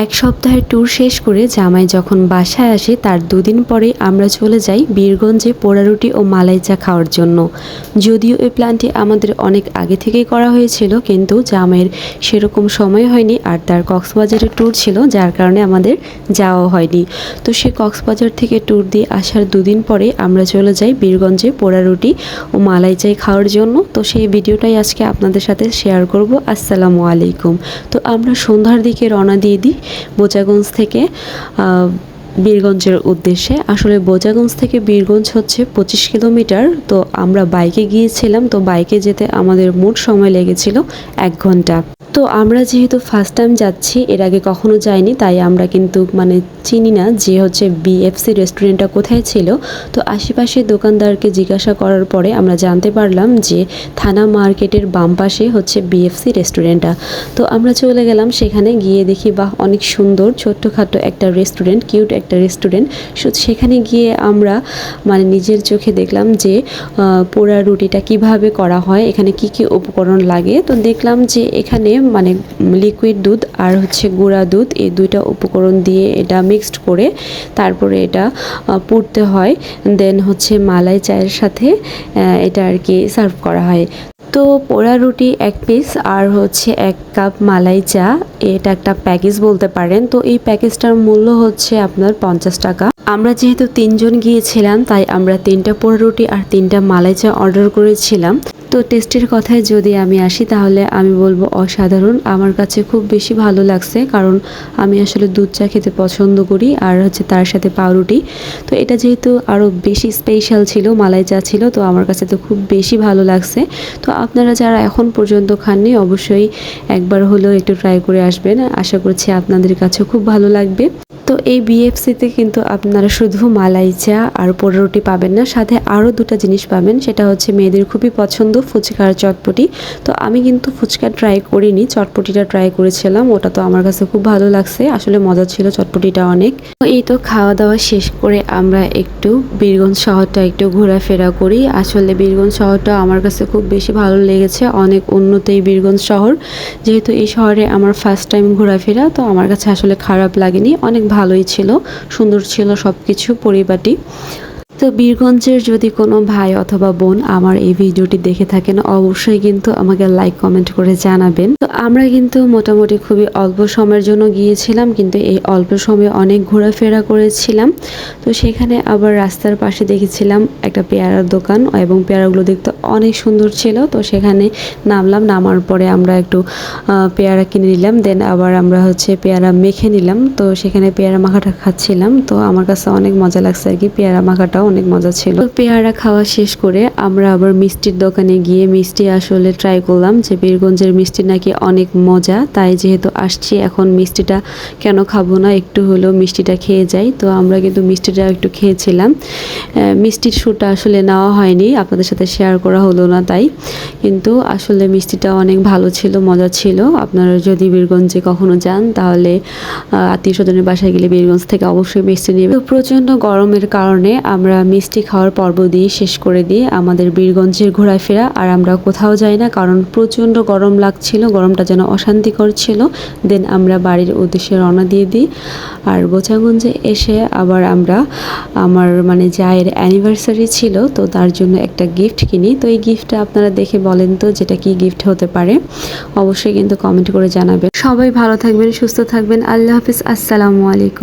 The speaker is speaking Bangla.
এক সপ্তাহের ট্যুর শেষ করে জামাই যখন বাসায় আসে তার দুদিন পরে আমরা চলে যাই বীরগঞ্জে পোড়া রুটি ও মালাই চা খাওয়ার জন্য। যদিও এই প্ল্যানটি আমাদের অনেক আগে থেকেই করা হয়েছিল, কিন্তু জামাইয়ের সেরকম সময় হয়নি আর তার কক্সবাজারের ট্যুর ছিল, যার কারণে আমাদের যাওয়া হয়নি। তো সে কক্সবাজার থেকে ট্যুর দিয়ে আসার দুদিন পরে আমরা চলে যাই বীরগঞ্জে পোড়া রুটি ও মালাই চা খাওয়ার জন্য। তো সেই ভিডিওটাই আজকে আপনাদের সাথে শেয়ার করব। আসসালামু আলাইকুম। তো আমরা সন্ধ্যার দিকে রওনা দিয়ে দিই বোচাগঞ্জ থেকে বীরগঞ্জের উদ্দেশ্যে। আসলে বোচাগঞ্জ থেকে বীরগঞ্জ হচ্ছে 25 কিলোমিটার। তো আমরা বাইকে গিয়েছিলাম, তো বাইকে যেতে আমাদের মোট সময় লেগেছিল 1 ঘন্টা। তো আমরা যেহেতু ফার্স্ট টাইম যাচ্ছি, এর আগে কখনো যাইনি, তাই আমরা কিন্তু চিনি না যে হচ্ছে বিএফসি রেস্টুরেন্টটা কোথায় ছিল। তো আশেপাশে দোকানদারকে জিজ্ঞাসা করার পরে আমরা জানতে পারলাম যে থানা মার্কেটের বাম পাশে হচ্ছে বিএফসি রেস্টুরেন্টটা। তো আমরা চলে গেলাম সেখানে, গিয়ে দেখি বাহ অনেক সুন্দর ছোট্টখাটো একটা রেস্টুরেন্ট, কিউট একটা রেস্টুরেন্ট। সেখানে গিয়ে আমরা নিজের চোখে দেখলাম যে পোড়া রুটিটা কিভাবে করা হয়, এখানে কি কি উপকরণ লাগে। তো দেখলাম যে এখানে লিকুইড দুধ আর হচ্ছে গুঁড়া দুধ, এই দুইটা উপকরণ দিয়ে এটা মিক্সড করে তারপরে এটা পুড়তে হয়, দেন হচ্ছে মালাই চায়ের সাথে এটা আর কি সার্ভ করা হয়। তো পোড়া রুটি 1 পিস আর হচ্ছে 1 কাপ মালাই চা, এটা একটা প্যাকেজ বলতে পারেন। তো এই প্যাকেজটার মূল্য হচ্ছে আপনার 50 টাকা। আমরা যেহেতু 3 জন গিয়েছিলাম, তাই আমরা 3টা পোড়া রুটি আর 3টা মালাই চা অর্ডার করেছিলাম। তো টেস্টের কথায় যদি আমি আসি, তাহলে আমি বলবো অসাধারণ। আমার কাছে খুব বেশি ভালো লাগছে, কারণ আমি আসলে দুধ চা খেতে পছন্দ করি আর হচ্ছে তার সাথে পাউরুটি। তো এটা যেহেতু আরও বেশি স্পেশাল ছিল, মালাই চা ছিল, তো আমার কাছে তো খুব বেশি ভালো লাগছে। তো আপনারা যারা এখন পর্যন্ত খাননি, অবশ্যই একবার হলেও একটু ট্রাই করে আসবেন। আশা করছি আপনাদের কাছে খুব ভালো লাগবে। তো এই বিএফসিতে কিন্তু আপনারা শুধু মালাই চা আর পোড়া রুটি পাবেন না, সাথে আরও 2টা জিনিস পাবেন। সেটা হচ্ছে মেয়েদের খুবই পছন্দ ফুচকা আর চটপটি। তো আমি কিন্তু ফুচকা ট্রাই করিনি, চটপটিটা ট্রাই করেছিলাম। ওটা তো আমার কাছে খুব ভালো লাগছে, আসলে মজা ছিল চটপটিটা অনেক। তো এই তো খাওয়া দাওয়া শেষ করে আমরা একটু বীরগঞ্জ শহরটা একটু ঘোরাফেরা করি। আসলে বীরগঞ্জ শহরটা আমার কাছে খুব বেশি ভালো লেগেছে, অনেক উন্নত এই বীরগঞ্জ শহর। যেহেতু এই শহরে আমার ফার্স্ট টাইম ঘোরাফেরা, তো আমার কাছে আসলে খারাপ লাগেনি, অনেক ভালোই ছিল, সুন্দর ছিল সব কিছু পরিপাটি। তো বীরগঞ্জের যদি কোনো ভাই অথবা বোন আমার এই ভিডিওটি দেখে থাকেন, অবশ্যই কিন্তু আমাকে লাইক কমেন্ট করে জানাবেন। তো আমরা কিন্তু মোটামুটি খুবই অল্প সময়ের জন্য গিয়েছিলাম, কিন্তু এই অল্প সময়ে অনেক ঘোরাফেরা করেছিলাম। তো সেখানে আবার রাস্তার পাশে দেখেছিলাম একটা পেয়ারার দোকান, এবং পেয়ারাগুলো দেখতে অনেক সুন্দর ছিল। তো সেখানে নামলাম, নামার পরে আমরা একটু পেয়ারা কিনে নিলাম, দেন আবার আমরা হচ্ছে পেয়ারা মেখে নিলাম। তো সেখানে পেয়ারা মাখাটা খাচ্ছিলাম, তো আমার কাছে অনেক মজা লাগছে আর কি, পেয়ারা মাখাটাও অনেক মজা ছিল। পেয়ারা খাওয়া শেষ করে আমরা আবার মিষ্টির দোকানে গিয়ে মিষ্টি আসলে ট্রাই করলাম, যে বীরগঞ্জের মিষ্টি নাকি অনেক মজা। তাই যেহেতু আসছি এখন মিষ্টিটা কেন খাবো না, একটু হলেও মিষ্টিটা খেয়ে যাই। তো আমরা কিন্তু মিষ্টিটা একটু খেয়েছিলাম। মিষ্টির সুটা আসলে নেওয়া হয়নি, আপনাদের সাথে শেয়ার করা হলো না তাই, কিন্তু আসলে মিষ্টিটা অনেক ভালো ছিল, মজা ছিল। আপনারা যদি বীরগঞ্জে কখনো যান, তাহলে আত্মীয় স্বজনের বাসায় গেলে বীরগঞ্জ থেকে অবশ্যই মিষ্টি নেবে। প্রচণ্ড গরমের কারণে আমরা মিষ্টি খাওয়ার পর্ব দিয়ে শেষ করে দিয়ে আমাদের বীরগঞ্জের ঘোরাফেরা আর আমরা কোথাও যাই না, কারণ প্রচণ্ড গরম লাগছিল, গরমটা যেন অশান্তিকর ছিল। দেন আমরা বাড়ির উদ্দেশ্যে রওনা দিয়ে দিই। আর বোচাগঞ্জে এসে আবার আমরা আমার জায়ের অ্যানিভার্সারি ছিল, তো তার জন্য একটা গিফট কিনি। তো এই গিফটটা আপনারা দেখে বলেন তো যেটা কি গিফট হতে পারে, অবশ্যই কিন্তু কমেন্ট করে জানাবেন। সবাই ভালো থাকবেন, সুস্থ থাকবেন। আল্লাহ হাফিজ, আসসালামু আলাইকুম।